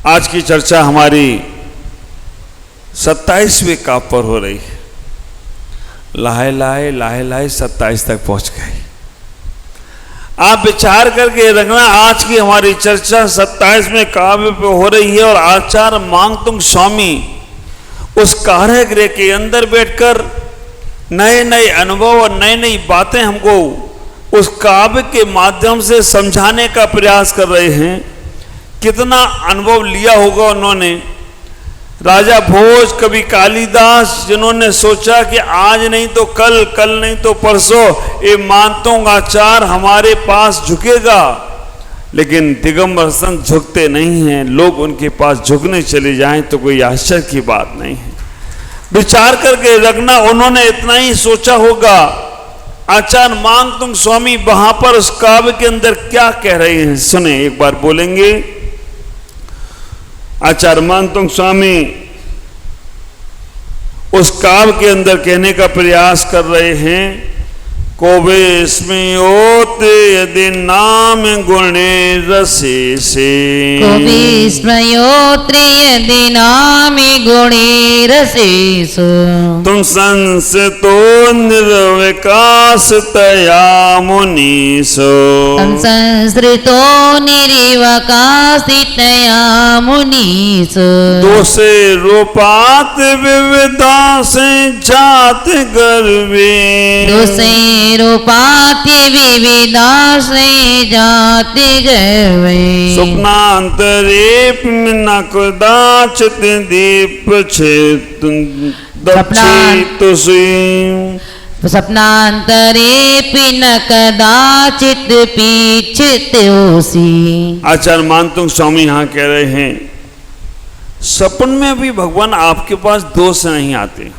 आज की चर्चा हमारी 27वें काव्य पर हो रही है। लाहे लाहे 27 तक पहुंच गए। आप विचार करके रखना, आज की हमारी चर्चा 27वें काव्य पे हो रही है और आचार्य मांगतुंग स्वामी उस कारागृह के अंदर बैठकर नए नए अनुभव और नई नई बातें हमको उस काव्य के माध्यम से समझाने का प्रयास कर रहे हैं। कितना अनुभव लिया होगा उन्होंने। राजा भोज, कवि कालिदास, जिन्होंने सोचा कि आज नहीं तो कल, कल नहीं तो परसों ये मानतुंग आचार्य हमारे पास झुकेगा, लेकिन दिगंबर संत झुकते नहीं हैं। लोग उनके पास झुकने चले जाएं तो कोई आश्चर्य की बात नहीं है। विचार करके रखना, उन्होंने इतना ही सोचा होगा। आचार्य मांगतुंग स्वामी वहां पर उस काव्य के अंदर क्या कह रहे हैं, सुने एक बार बोलेंगे। आचार्य मांगतुंग स्वामी उस काव्य के अंदर कहने का प्रयास कर रहे हैं। को विस्मयोत यदि नाम गुणे रसेसे, को विस्मयोत यदि नाम गुणे रसेसु, तुम संसतो निर्विकास तया मुनीसो, तुम संसृतो निर्विकासितया मुनीसु, दोषे रूपात विविधा से जात गर्वे, दोषे रूपाति विविधाश्रे जाति गर्वे, स्वप्नांतरेप न कदाचित दीप स्वप्नांतरेपि न कदाचित पीछितोषि। आचार्य मांगतुंग स्वामी यहाँ कह रहे हैं, सपन में भी भगवान आपके पास दोष नहीं आते।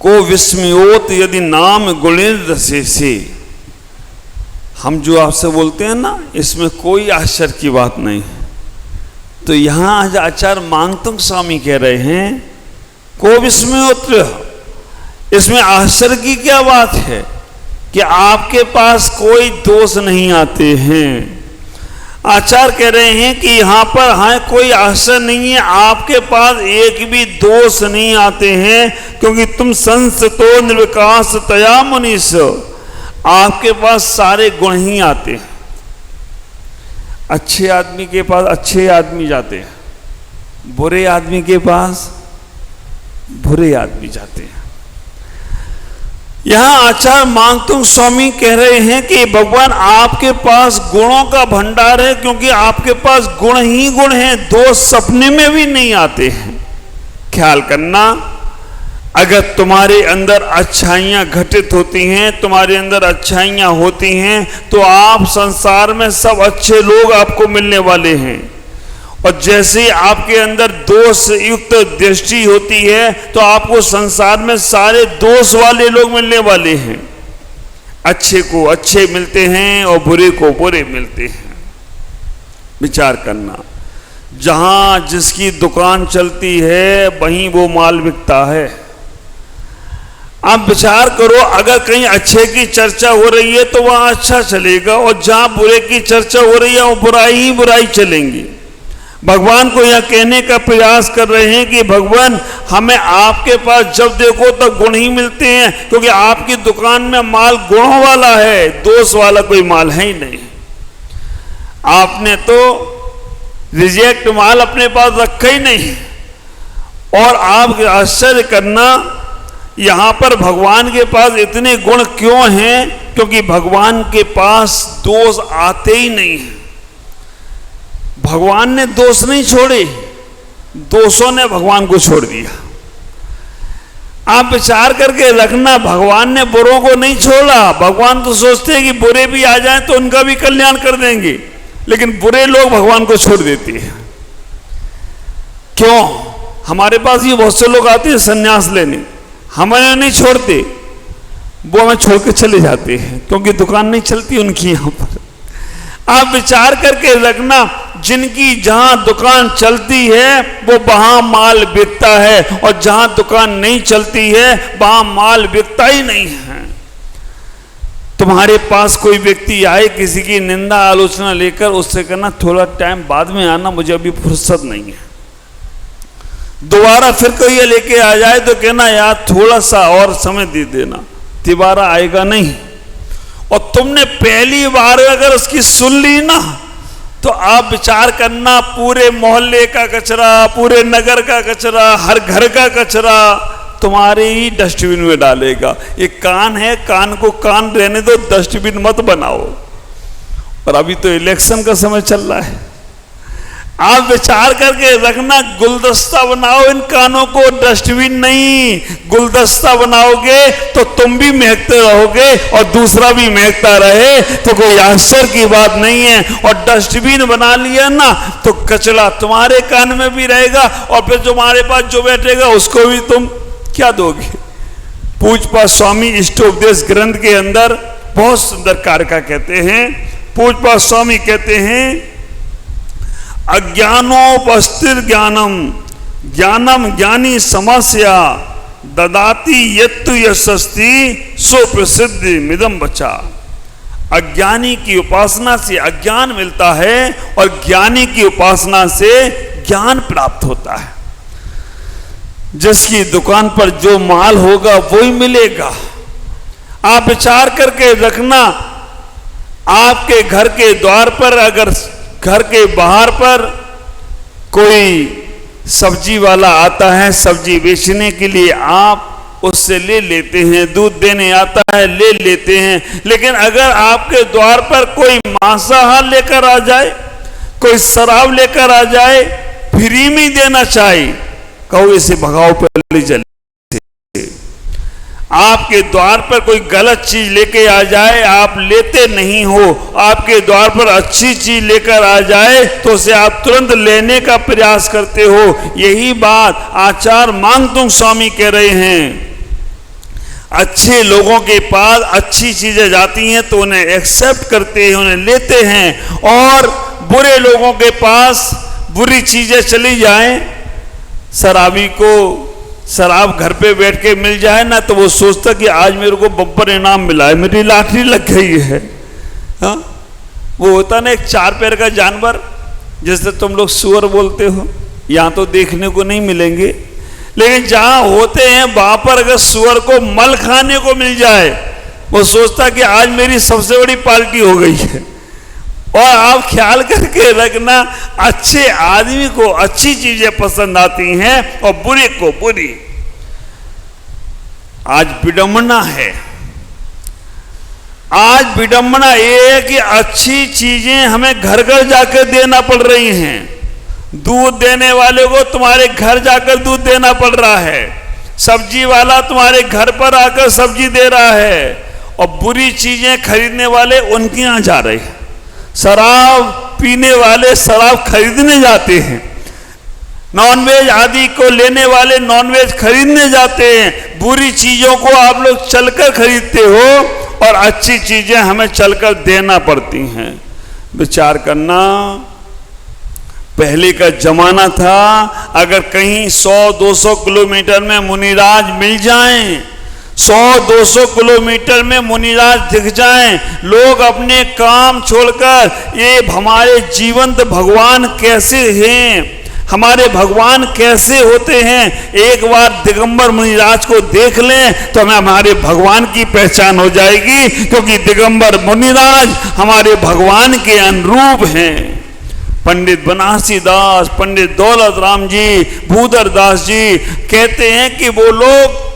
को विस्मयोत यदि नाम गुणेर रसेसे, हम जो आपसे बोलते हैं ना, इसमें कोई आश्चर्य की बात नहीं है। तो यहां आज आचार्य मांगतुंग स्वामी कह रहे हैं, को विस्मयोत्र, इसमें आश्चर्य की क्या बात है कि आपके पास कोई दोष नहीं आते हैं। आचार्य कह रहे हैं कि यहां पर हाँ कोई आश्चर्य नहीं है, आपके पास एक भी दोष नहीं आते हैं, क्योंकि तुम संसतो निर्विकास तया मुनीस, आपके पास सारे गुण ही आते हैं। अच्छे आदमी के पास अच्छे आदमी जाते हैं, बुरे आदमी के पास बुरे आदमी जाते हैं। यहां आचार्य मांगतुंग स्वामी कह रहे हैं कि भगवान आपके पास गुणों का भंडार है, क्योंकि आपके पास गुण ही गुण हैं, दोष सपने में भी नहीं आते हैं। ख्याल करना, अगर तुम्हारे अंदर अच्छाइयां घटित होती हैं, तुम्हारे अंदर अच्छाइयां होती हैं, तो आप संसार में सब अच्छे लोग आपको मिलने वाले हैं। और जैसे ही आपके अंदर दोष युक्त दृष्टि होती है, तो आपको संसार में सारे दोष वाले लोग मिलने वाले हैं। अच्छे को अच्छे मिलते हैं और बुरे को बुरे मिलते हैं। विचार करना, जहां जिसकी दुकान चलती है वहीं वो माल बिकता है। आप विचार करो, अगर कहीं अच्छे की चर्चा हो रही है तो वहां अच्छा चलेगा, और जहां बुरे की चर्चा हो रही है वो बुराई ही बुराई चलेंगी। भगवान को यह कहने का प्रयास कर रहे हैं कि भगवान, हमें आपके पास जब देखो तो गुण ही मिलते हैं, क्योंकि आपकी दुकान में माल गुणों वाला है, दोष वाला कोई माल है ही नहीं। आपने तो रिजेक्ट माल अपने पास रखा ही नहीं। और आप आश्चर्य करना, यहां पर भगवान के पास इतने गुण क्यों हैं, क्योंकि भगवान के पास दोष आते ही नहीं है। भगवान ने दोष नहीं छोड़े, दोषों ने भगवान को छोड़ दिया। आप विचार करके रखना, भगवान ने बुरों को नहीं छोड़ा। भगवान तो सोचते हैं कि बुरे भी आ जाएं तो उनका भी कल्याण कर देंगे, लेकिन बुरे लोग भगवान को छोड़ देते हैं। क्यों? हमारे पास ये बहुत से लोग आते हैं संन्यास लेने, हमें नहीं छोड़ते, वो हमें छोड़ के चले जाते हैं, क्योंकि दुकान नहीं चलती उनकी यहां पर। आप विचार करके रखना, जिनकी जहां दुकान चलती है वो वहां माल बिकता है, और जहां दुकान नहीं चलती है वहां माल बिकता ही नहीं है। तुम्हारे पास कोई व्यक्ति आए किसी की निंदा आलोचना लेकर, उससे कहना थोड़ा टाइम बाद में आना, मुझे अभी फुर्सत नहीं है। दोबारा फिर कोई ये लेके आ जाए तो कहना यार थोड़ा सा और समय दे देना, दोबारा आएगा नहीं। और तुमने पहली बार अगर उसकी सुन ली ना, तो आप विचार करना पूरे मोहल्ले का कचरा, पूरे नगर का कचरा, हर घर का कचरा तुम्हारे ही डस्टबिन में डालेगा। ये कान है, कान को कान रहने दो, डस्टबिन मत बनाओ। और अभी तो इलेक्शन का समय चल रहा है, आप विचार करके रखना, गुलदस्ता बनाओ इन कानों को, डस्टबिन नहीं। गुलदस्ता बनाओगे तो तुम भी महकते रहोगे और दूसरा भी महकता रहे तो कोई आश्चर्य की बात नहीं है। और डस्टबिन बना लिया ना तो कचरा तुम्हारे कान में भी रहेगा और फिर तुम्हारे पास जो बैठेगा उसको भी तुम क्या दोगे। पूज्यपाद स्वामी इष्टोपदेश ग्रंथ के अंदर बहुत सुंदर कारका कहते हैं। पूज्यपाद स्वामी कहते हैं, अज्ञानोपस्थिर ज्ञानम ज्ञानम ज्ञानी समस्या ददाति यत्तु यशस्ति सो प्रसिद्धि मिदम बचा। अज्ञानी की उपासना से अज्ञान मिलता है और ज्ञानी की उपासना से ज्ञान प्राप्त होता है। जिसकी दुकान पर जो माल होगा वही मिलेगा। आप विचार करके रखना, आपके घर के द्वार पर अगर घर के बाहर पर कोई सब्जी वाला आता है सब्जी बेचने के लिए, आप उससे ले लेते हैं, दूध देने आता है ले लेते हैं। लेकिन अगर आपके द्वार पर कोई मांसाहार लेकर आ जाए, कोई शराब लेकर आ जाए, फ्री में देना चाहे, कहो इसे भगाओ पहले जल्दी। आपके द्वार पर कोई गलत चीज लेके आ जाए, आप लेते नहीं हो, आपके द्वार पर अच्छी चीज लेकर आ जाए तो उसे आप तुरंत लेने का प्रयास करते हो। यही बात आचार्य मांगतुंग स्वामी कह रहे हैं। अच्छे लोगों के पास अच्छी चीजें जाती हैं तो उन्हें एक्सेप्ट करते हैं, उन्हें लेते हैं। और बुरे लोगों के पास बुरी चीजें चली जाएं, शराबी को शराब घर पे बैठ के मिल जाए ना तो वो सोचता कि आज मेरे को बम्पर इनाम मिला है, मेरी लॉटरी लग गई है। हाँ, वो होता ना एक चार पैर का जानवर, जैसे तुम लोग सुअर बोलते हो, यहाँ तो देखने को नहीं मिलेंगे, लेकिन जहाँ होते हैं वहां पर अगर सुअर को मल खाने को मिल जाए, वो सोचता कि आज मेरी सबसे बड़ी पार्टी हो गई है। और आप ख्याल करके रखना, अच्छे आदमी को अच्छी चीजें पसंद आती हैं और बुरे को बुरी। आज विडंबना है, आज विडंबना ये है कि अच्छी चीजें हमें घर घर जाकर देना पड़ रही हैं। दूध देने वाले को तुम्हारे घर जाकर दूध देना पड़ रहा है, सब्जी वाला तुम्हारे घर पर आकर सब्जी दे रहा है, और बुरी चीजें खरीदने वाले उनके यहां जा रहे हैं। शराब पीने वाले शराब खरीदने जाते हैं, नॉनवेज आदि को लेने वाले नॉनवेज खरीदने जाते हैं। बुरी चीजों को आप लोग चलकर खरीदते हो और अच्छी चीजें हमें चलकर देना पड़ती हैं। विचार करना, पहले का जमाना था, अगर कहीं 100-200 किलोमीटर में मुनिराज मिल जाएं, 100-200 किलोमीटर में मुनिराज दिख जाएं, लोग अपने काम छोड़कर ये हमारे जीवंत भगवान कैसे हैं, हमारे भगवान कैसे होते हैं, एक बार दिगंबर मुनिराज को देख लें तो हमें हमारे भगवान की पहचान हो जाएगी, क्योंकि दिगंबर मुनिराज हमारे भगवान के अनुरूप हैं। पंडित बनारसी दास, पंडित दौलत राम जी, भूधर दास जी कहते हैं कि वो लोग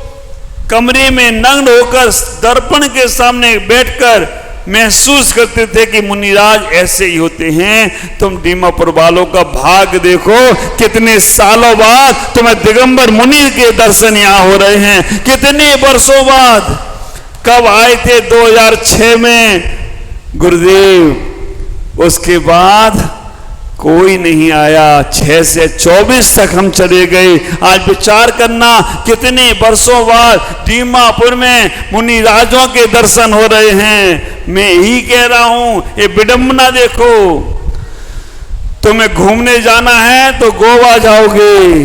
कमरे में नग्न होकर दर्पण के सामने बैठकर महसूस करते थे कि मुनिराज ऐसे ही होते हैं। तुम दीमापुर वालों का भाग देखो, कितने सालों बाद तुम्हें दिगंबर मुनि के दर्शन यहाँ हो रहे हैं, कितने वर्षों बाद। कब आए थे? 2006 में गुरुदेव, उसके बाद कोई नहीं आया। 6 से 24 तक हम चले गए। आज विचार करना, कितने वर्षों बाद दीमापुर में मुनिराजों के दर्शन हो रहे हैं। मैं ही कह रहा हूं, ये विडंबना देखो। तुम्हें घूमने जाना है तो गोवा जाओगे,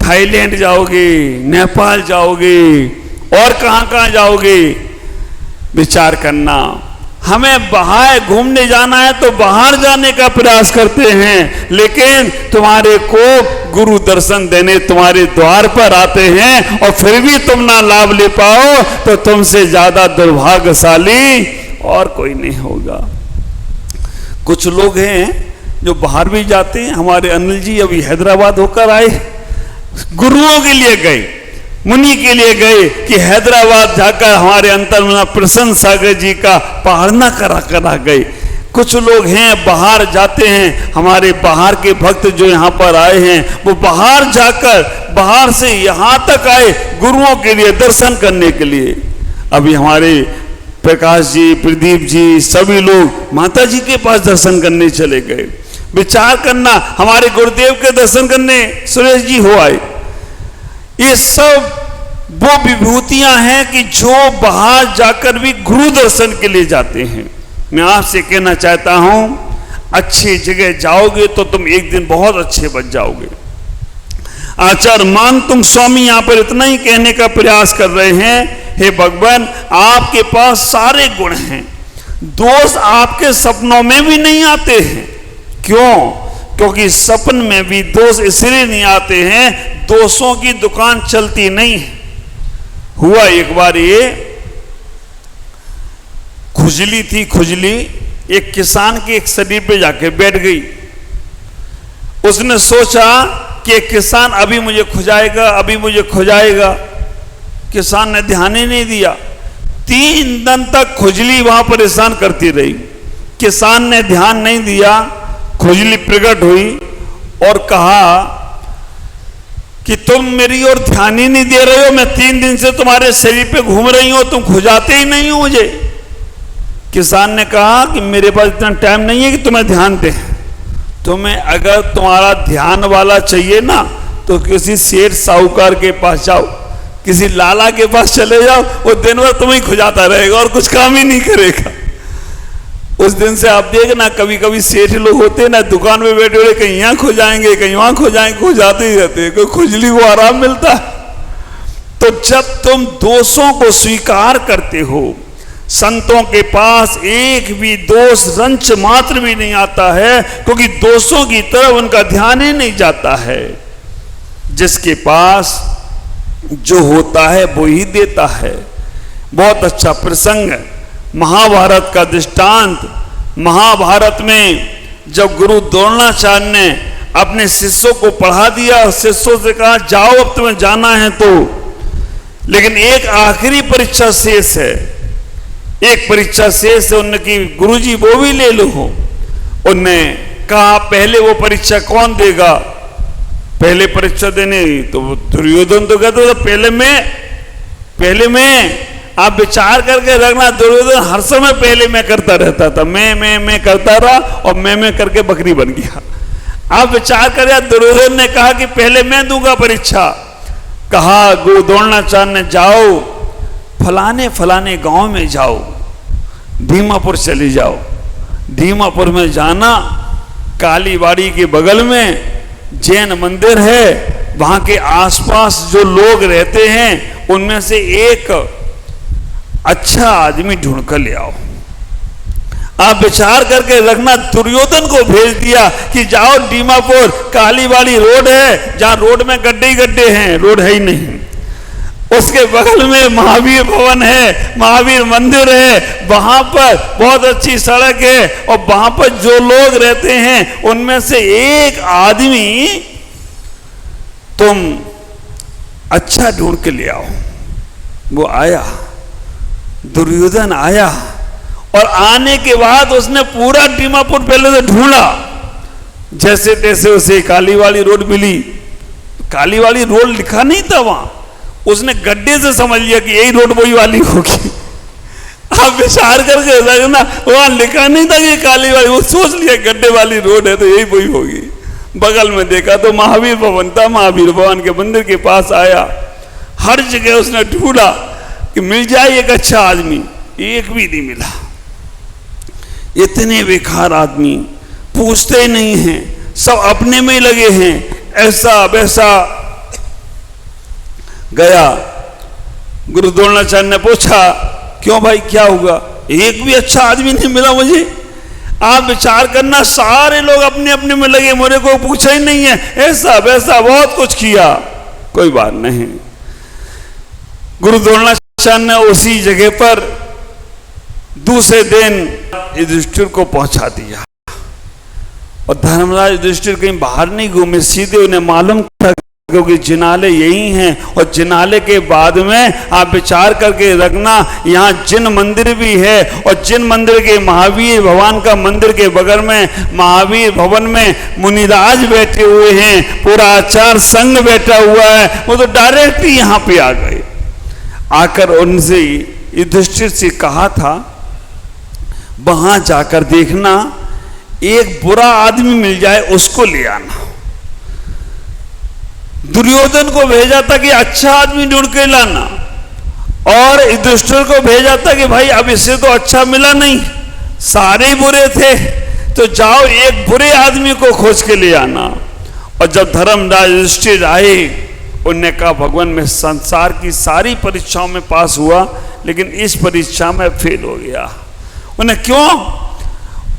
थाईलैंड जाओगे, नेपाल जाओगे और कहां कहां जाओगे। विचार करना। हमें बाहर घूमने जाना है तो बाहर जाने का प्रयास करते हैं, लेकिन तुम्हारे को गुरु दर्शन देने तुम्हारे द्वार पर आते हैं और फिर भी तुम ना लाभ ले पाओ तो तुमसे ज्यादा दुर्भाग्यशाली और कोई नहीं होगा। कुछ लोग हैं जो बाहर भी जाते हैं। हमारे अनिल जी अभी हैदराबाद होकर आए, गुरुओं के लिए गए, मुनि के लिए गए कि हैदराबाद जाकर हमारे अंतर्मन प्रसन्न सागर जी का पहाड़ना करा कर आ गए। कुछ लोग हैं बाहर जाते हैं, हमारे बाहर के भक्त जो यहाँ पर आए हैं वो बाहर जाकर बाहर से यहाँ तक आए गुरुओं के लिए दर्शन करने के लिए। अभी हमारे प्रकाश जी, प्रदीप जी, सभी लोग माता जी के पास दर्शन करने चले गए। विचार करना, हमारे गुरुदेव के दर्शन करने सुरेश जी हो आए। ये सब वो विभूतियां हैं कि जो बाहर जाकर भी गुरु दर्शन के लिए जाते हैं। मैं आपसे कहना चाहता हूं, अच्छी जगह जाओगे तो तुम एक दिन बहुत अच्छे बन जाओगे। आचार्य मान तुम स्वामी यहां पर इतना ही कहने का प्रयास कर रहे हैं, हे भगवान आपके पास सारे गुण हैं, दोष आपके सपनों में भी नहीं आते हैं। क्यों? क्योंकि सपन में भी दोष इसलिए नहीं आते हैं, दोषों की दुकान चलती नहीं है। हुआ एक बार ये खुजली थी, खुजली एक किसान के एक शरीर पे जाके बैठ गई। उसने सोचा कि किसान अभी मुझे खुजाएगा, अभी मुझे खुजाएगा। किसान ने ध्यान ही नहीं दिया। 3 दिन तक खुजली वहां परेशान करती रही। किसान ने ध्यान नहीं दिया, खुजली प्रकट हुई और कहा कि तुम मेरी ओर ध्यान ही नहीं दे रहे हो, मैं 3 दिन से तुम्हारे शरीर पे घूम रही हूं, तुम खुजाते ही नहीं हो मुझे। किसान ने कहा कि मेरे पास इतना टाइम नहीं है कि तुम्हें ध्यान दे। तुम्हें अगर तुम्हारा ध्यान वाला चाहिए ना तो किसी सेठ साहूकार के पास जाओ, किसी लाला के पास चले जाओ, वो दिन भर तुम्हें खुजाता रहेगा और कुछ काम ही नहीं करेगा। उस दिन से आप देखना, कभी कभी सेठ लोग होते हैं ना, दुकान में बैठे हुए कहीं यहाँ खो जाएंगे, कहीं वहां खो जाएंगे, खुजाते ही रहते हैं। कोई खुजली को आराम मिलता है। तो जब तुम दोषों को स्वीकार करते हो, संतों के पास एक भी दोष रंच मात्र भी नहीं आता है, क्योंकि दोषों की तरफ उनका ध्यान ही नहीं जाता है। जिसके पास जो होता है वो ही देता है। बहुत अच्छा प्रसंग है, महाभारत का दृष्टांत। महाभारत में जब गुरु द्रोणाचार्य ने अपने शिष्यों को पढ़ा दिया, शिष्यों से कहा जाओ अब तुम्हें जाना है तो, लेकिन एक आखिरी परीक्षा शेष है, एक परीक्षा शेष है। उन्होंने की गुरुजी वो भी ले लो। उनने कहा पहले वो परीक्षा कौन देगा? पहले परीक्षा देने तो दुर्योधन तो कहते तो पहले मैं आप विचार करके रखना। दुर्योधन हर समय पहले मैं करता रहता था, मैं करता रहा और मैं करके बकरी बन गया। आप विचार करिए, दुर्योधन ने कहा कि पहले मैं दूंगा परीक्षा। कहा गुरु द्रोणाचार्य ने जाओ फलाने फलाने गांव में जाओ, धीमापुर चले जाओ। धीमापुर में जाना, कालीबाड़ी के बगल में जैन मंदिर है, वहां के आसपास जो लोग रहते हैं उनमें से एक अच्छा आदमी ढूंढ कर ले आओ। आप विचार करके रखना, दुर्योधन को भेज दिया कि जाओ दीमापुर, कालीबाड़ी रोड है, जहां रोड में गड्ढे ही गड्ढे हैं, रोड है ही नहीं। उसके बगल में महावीर भवन है, महावीर मंदिर है, वहां पर बहुत अच्छी सड़क है और वहां पर जो लोग रहते हैं उनमें से एक आदमी तुम अच्छा ढूंढ के ले आओ। वो आया, दुर्योधन आया और आने के बाद उसने पूरा दीमापुर पहले से ढूंढा। जैसे तैसे उसे कालीबाड़ी रोड मिली। कालीबाड़ी रोड लिखा नहीं था वहां, उसने गड्ढे से समझ लिया कि यही रोड वही वाली होगी। आप विचार करके रखना, वहां लिखा नहीं था कि कालीबाड़ी, वो सोच लिया गड्ढे वाली रोड है तो यही वही होगी। बगल में देखा तो महावीर भवन था, महावीर भवन के मंदिर के पास आया। हर जगह उसने ढूंढा कि मिल जाए एक अच्छा आदमी, एक भी नहीं मिला। इतने बेकार आदमी, पूछते ही नहीं हैं, सब अपने में ही लगे हैं, ऐसा वैसा। गया, गुरु द्रोणाचार्य ने पूछा क्यों भाई क्या हुआ? एक भी अच्छा आदमी नहीं मिला मुझे। आप विचार करना, सारे लोग अपने अपने में लगे, मेरे को पूछा ही नहीं है, ऐसा वैसा बहुत कुछ किया। कोई बात नहीं, गुरु द्रोणाचार्य ने उसी जगह पर दूसरे दिन युधिष्ठिर को पहुंचा दिया। और धर्मराज युधिष्ठिर कहीं बाहर नहीं घूमे, सीधे उन्हें मालूम था क्योंकि जिनालय यही हैं। और जिनालय के बाद में आप विचार करके रखना, यहाँ जिन मंदिर भी है, और जिन मंदिर के महावीर भगवान का मंदिर के बगल में महावीर भवन में मुनिराज बैठे हुए हैं, पूरा आचार संघ बैठा हुआ है। वो तो डायरेक्ट ही यहाँ पे आ गए। आकर उनसे युधिष्ठिर से कहा था, वहां जाकर देखना एक बुरा आदमी मिल जाए उसको ले आना। दुर्योधन को भेजा था कि अच्छा आदमी ढूंढ के लाना, और युधिष्ठिर को भेजा था कि भाई अब इससे तो अच्छा मिला नहीं, सारे ही बुरे थे, तो जाओ एक बुरे आदमी को खोज के ले आना। और जब धर्मराज युधिष्ठिर आए, उन्होंने कहा भगवान मैं संसार की सारी परीक्षाओं में पास हुआ, लेकिन इस परीक्षा में फेल हो गया। उन्हें क्यों?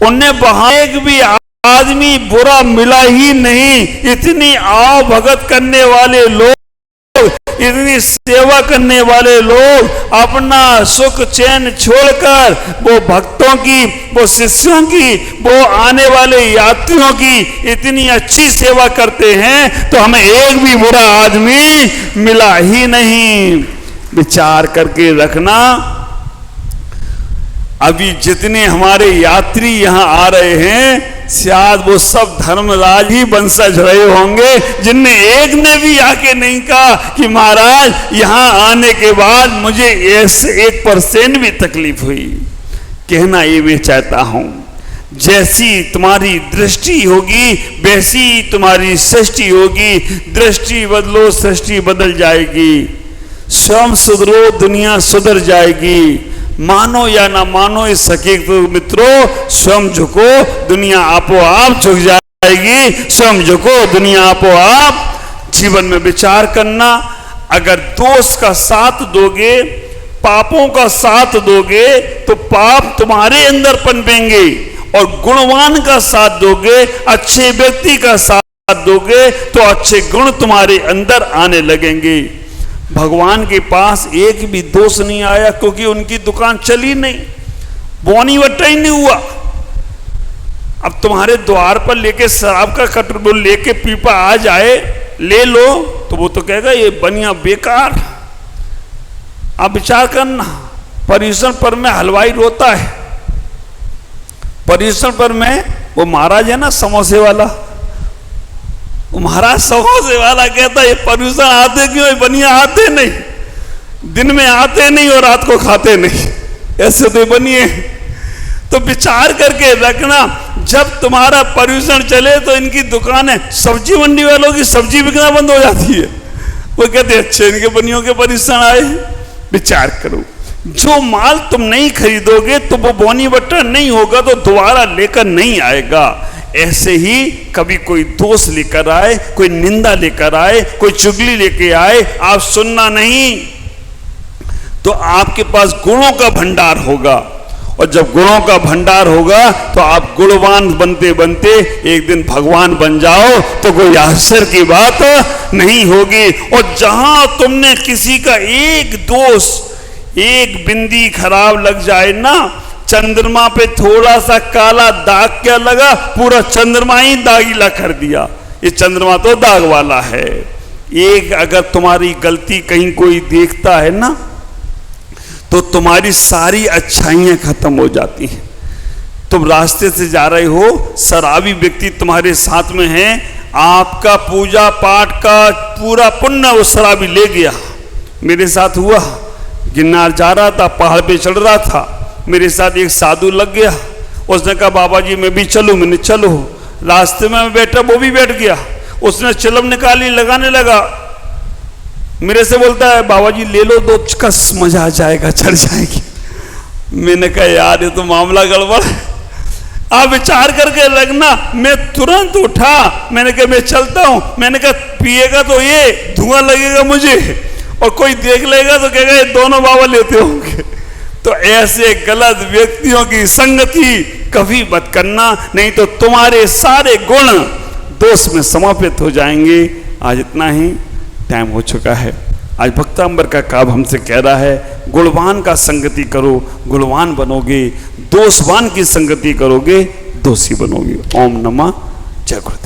उन्हें वहां एक भी आदमी बुरा मिला ही नहीं। इतनी आओ भगत करने वाले लोग, इतनी सेवा करने वाले लोग, अपना सुख चैन छोड़कर वो भक्तों की, वो शिष्यों की, वो आने वाले यात्रियों की इतनी अच्छी सेवा करते हैं, तो हमें एक भी बुरा आदमी मिला ही नहीं। विचार करके रखना, अभी जितने हमारे यात्री यहाँ आ रहे हैं, शायद वो सब धर्मराज ही वंशज रहे होंगे, जिनने एक ने भी आके नहीं कहा कि महाराज यहाँ आने के बाद मुझे ऐसे 1% भी तकलीफ हुई। कहना ये मैं चाहता हूँ, जैसी तुम्हारी दृष्टि होगी वैसी तुम्हारी सृष्टि होगी। दृष्टि बदलो, सृष्टि बदल जाएगी। स्वयं सुधरो, दुनिया सुधर जाएगी। मानो या ना मानो इस हकीकत मित्रों, स्वयं झुको, दुनिया आपो आप झुक जाएगी। स्वयं झुको, दुनिया आपो आप। जीवन में विचार करना, अगर दोष का साथ दोगे, पापों का साथ दोगे, तो पाप तुम्हारे अंदर पनपेंगे, और गुणवान का साथ दोगे, अच्छे व्यक्ति का साथ दोगे, तो अच्छे गुण तुम्हारे अंदर आने लगेंगे। भगवान के पास एक भी दोष नहीं आया, क्योंकि उनकी दुकान चली नहीं, बोनी वट्टा ही नहीं हुआ। अब तुम्हारे द्वार पर लेके शराब का कटोरा लेके पीपा आ जाए, ले लो, तो वो तो कहेगा ये बनिया बेकार। आप विचार करना, पर्यूषण पर में हलवाई रोता है, पर्यूषण पर में वो महाराज है ना समोसे वाला, महाराज समोसे वाला कहता है ये पर्यूषण आते क्यों, बनिया आते नहीं, दिन में आते नहीं और रात को खाते नहीं, ऐसे तो बनिए। तो विचार करके रखना, जब तुम्हारा पर्यूषण चले तो इनकी दुकानें, सब्जी मंडी वालों की सब्जी बिकना बंद हो जाती है। वो कहते अच्छे इनके बनियों के पर्यूषण आए। विचार करो, जो माल तुम नहीं खरीदोगे तो वो बोनी बट्टा नहीं होगा, तो दोबारा लेकर नहीं आएगा। ऐसे ही कभी कोई दोष लेकर आए, कोई निंदा लेकर आए, कोई चुगली लेके आए, आप सुनना नहीं, तो आपके पास गुणों का भंडार होगा। और जब गुणों का भंडार होगा तो आप गुणवान बनते बनते एक दिन भगवान बन जाओ, तो कोई आश्चर्य की बात नहीं होगी। और जहां तुमने किसी का एक दोष, एक बिंदी खराब लग जाए ना, चंद्रमा पे थोड़ा सा काला दाग क्या लगा, पूरा चंद्रमा ही दागीला कर दिया। ये चंद्रमा तो दाग वाला है। एक अगर तुम्हारी गलती कहीं कोई देखता है ना, तो तुम्हारी सारी अच्छाइयां खत्म हो जाती हैं। तुम रास्ते से जा रहे हो, शराबी व्यक्ति तुम्हारे साथ में है, आपका पूजा पाठ का पूरा पुण्य वो शराबी ले गया। मेरे साथ हुआ, गिरनार जा रहा था, पहाड़ पे चढ़ रहा था, मेरे साथ एक साधु लग गया। उसने कहा बाबा जी मैं भी चलूं, मैंने चलो। रास्ते में मैं बैठा, वो भी बैठ गया। उसने चिलम निकाली, लगाने लगा, मेरे से बोलता है बाबा जी ले लो, दो कस मजा आ जाएगा, चढ़ जाएगी। मैंने कहा यार ये तो मामला गड़बड़ है। आप विचार करके रखना। मैं तुरंत उठा, मैंने कहा मैं चलता हूं। मैंने कहा पिएगा तो ये धुआं लगेगा मुझे, और कोई देख लेगा तो कहेगा ये दोनों बाबा लेते होंगे। तो ऐसे गलत व्यक्तियों की संगति कभी मत करना, नहीं तो तुम्हारे सारे गुण दोष में समापित हो जाएंगे। आज इतना ही टाइम हो चुका है। आज भक्तांबर का काव्य हमसे कह रहा है गुणवान का संगति करो, गुणवान बनोगे, दोषवान की संगति करोगे, दोषी बनोगे। ओम नमः जय गुरुदेव।